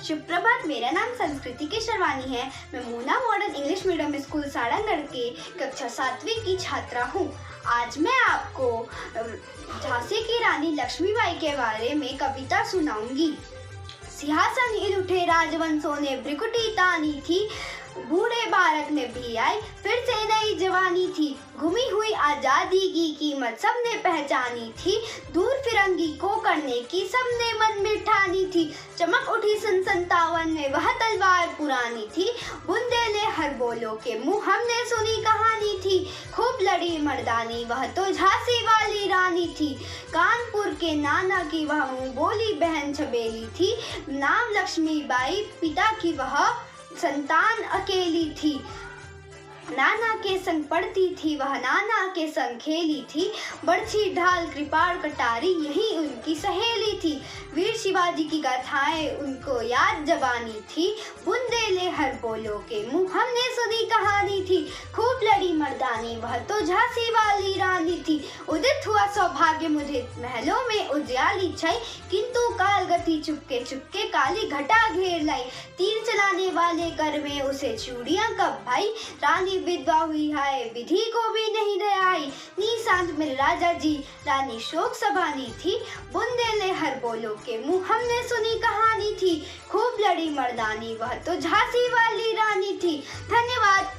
शुभ प्रभात। मेरा नाम संस्कृति के शर्वानी है। मैं Mona modern English medium school Sarangarh के कक्षा 7वीं की छात्रा हूँ। आज मैं आपको झांसी की रानी लक्ष्मीबाई के बारे में कविता सुनाऊंगी। सिंहासन हिल उठे राजवंशों ने भ्रिकुटी तानी थी, बूढ़े भारत में भी आई फिर से नई जवानी थी। घूमी हुई आजादी की कीमत सबने पहचानी थी, दूर फिरंगी को करने की सबने मन में ठानी थी। चमक उठी सन 57 में वह तलवार पुरानी थी, बुंदेले हर बोलो के मुंह हमने सुनी कहानी थी। खूब लड़ी मर्दानी वह तो झांसी वाली रानी थी, कानपुर के नाना की वह मुंह बोली बहन छबेली थी। नाम लक्ष्मीबाई, पिता की वह संतान अकेली थी। नाना के संग पढ़ती थी वह, नाना के संग खेली थी। बरछी ढाल कृपाण कटारी यही उनकी सहेली थी। वीर शिवाजी की गाथाएं उनको याद जबानी थी, बुंदेले हर बोलो के मुंह हमने सुनी कहानी थी। खूब लड़ी मर्दानी वह तो झांसी वाली रानी थी। उदित हुआ सौभाग्य मुझे महलों में उजियाली छाई, किंतु काल गति चुपके चुपके काली घटा घेर लाई। तीर चलाने वाले कर में उसे चूड़ियां कब भाई, रानी विधवा हुई है विधि को भी नहीं दयाई। निशांत मेरे राजा जी रानी शोक सभानी थी, बुंदेले हर बोलो के मुंह हमने सुनी कहानी थी। खूब लड़ी मर्दानी वह तो झांसी वाली रानी थी। धन्यवाद।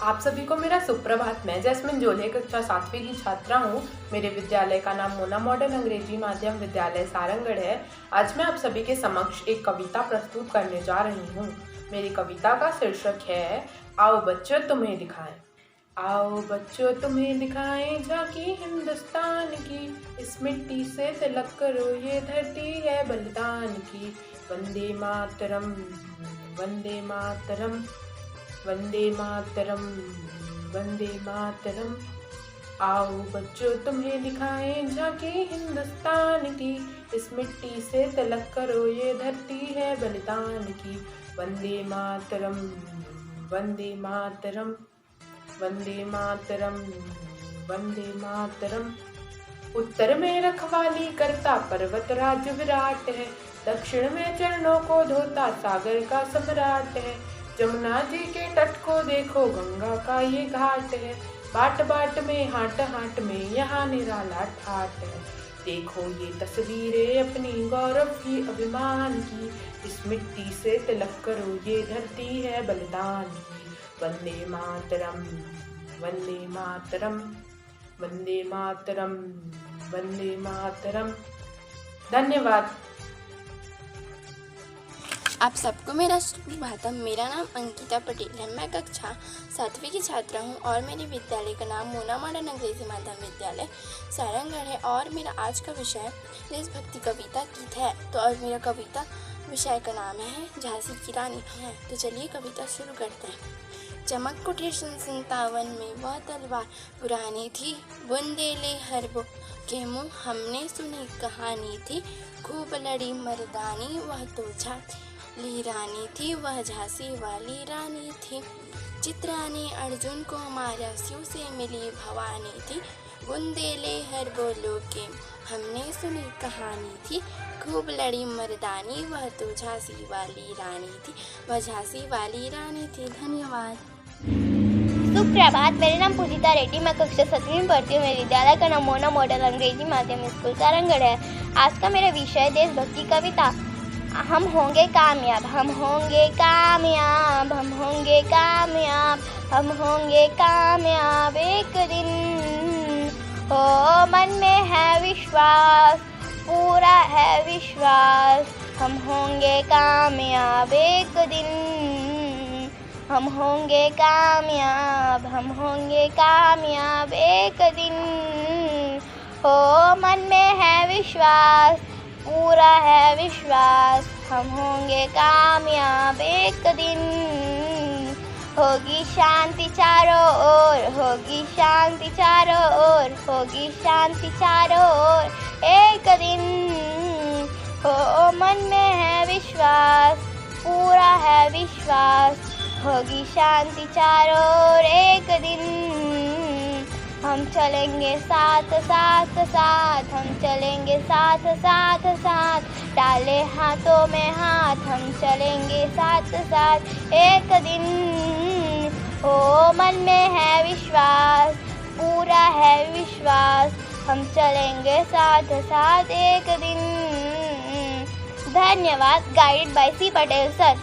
आप सभी को मेरा सुप्रभात। मैं जैस्मिन जोले कक्षा 7वीं की छात्रा हूँ। मेरे विद्यालय का नाम मोना मॉडर्न अंग्रेजी माध्यम विद्यालय सारंगढ़ है। आज मैं आप सभी के समक्ष एक कविता प्रस्तुत करने जा रही हूँ। मेरी कविता का शीर्षक है आओ बच्चों तुम्हें दिखाएं। आओ बच्चों तुम्हें दिखाएं झांकी हिंदुस्तान की, इस मिट्टी से तिलक करो ये धरती है बलिदान की। वंदे मातरम, वंदे मातरम, वंदे मातरम, वंदे मातरम। आओ बच्चों तुम्हें दिखाएं झांकी हिंदुस्तान की, इस मिट्टी से तिलक करो ये धरती है बलिदान की। वंदे मातरम, वंदे मातरम, वंदे मातरम, वंदे मातरम। उत्तर में रखवाली करता पर्वतराज विराट है, दक्षिण में चरणों को धोता सागर का सम्राट है। जमुना जी के तट को देखो गंगा का ये घाट है, बाट बाट में हाट हाट में यहाँ निराला ठाट है। देखो ये तस्वीरें अपनी गौरव की अभिमान की, इस मिट्टी से तिलक करो ये धरती है बलिदान की। वंदे मातरम, वंदे मातरम, वंदे मातरम, वंदे मातरम। धन्यवाद। आप सबको मेरा सुप्रभातम। मेरा नाम अंकिता पटेल है। मैं कक्षा 7वीं की छात्रा हूँ और मेरे विद्यालय का नाम मोना मॉडर्न अंग्रेजी माध्यम विद्यालय सारंगढ़ है और मेरा आज का विषय देशभक्ति कविता गीत है। तो आज मेरा कविता विषय का नाम है झांसी की रानी है। तो चलिए कविता शुरू करते हैं। चमक उठे सन 57 में वह तलवार पुरानी थी, बुंदेले हर बो के मुँह हमने सुनी कहानी थी। खूब लड़ी मर्दानी वह तो झांसी रानी थी, वह झांसी वाली रानी थी। चित्रा ने अर्जुन को मारा, शिव से मिली भवानी थी। बुंदेले हर बोलो के हमने सुनी कहानी थी। खूब लड़ी मर्दानी वह तो झांसी वाली रानी थी, वह झांसी वाली रानी थी। धन्यवाद। सुप्रभात। मेरा नाम पूजिता रेड्डी, मैं कक्षा 7वीं में पढ़ती हूँ। मेरे विद्यालय का नाम मोना मॉडल अंग्रेजी माध्यम स्कूल सारंगढ़ है। आज का मेरा विषय देशभक्ति कविता। हम होंगे कामयाब, हम होंगे कामयाब, हम होंगे कामयाब, हम होंगे कामयाब एक दिन। हो मन में है विश्वास, पूरा है विश्वास, हम होंगे कामयाब एक दिन। हम होंगे कामयाब, हम होंगे कामयाब एक दिन। हो मन में है विश्वास, पूरा है विश्वास, हम होंगे कामयाब एक दिन। होगी शांति चारों ओर, होगी शांति चारों ओर, होगी शांति चारों ओर एक दिन। हो मन में है विश्वास, पूरा है विश्वास, होगी शांति चारों ओर एक दिन। हम चलेंगे साथ साथ साथ, हम चलेंगे साथ साथ साथ, डाले हाथों में हाथ, हम चलेंगे साथ साथ एक दिन। ओ मन में है विश्वास, पूरा है विश्वास, हम चलेंगे साथ साथ एक दिन। धन्यवाद। Guided by C Patel sir.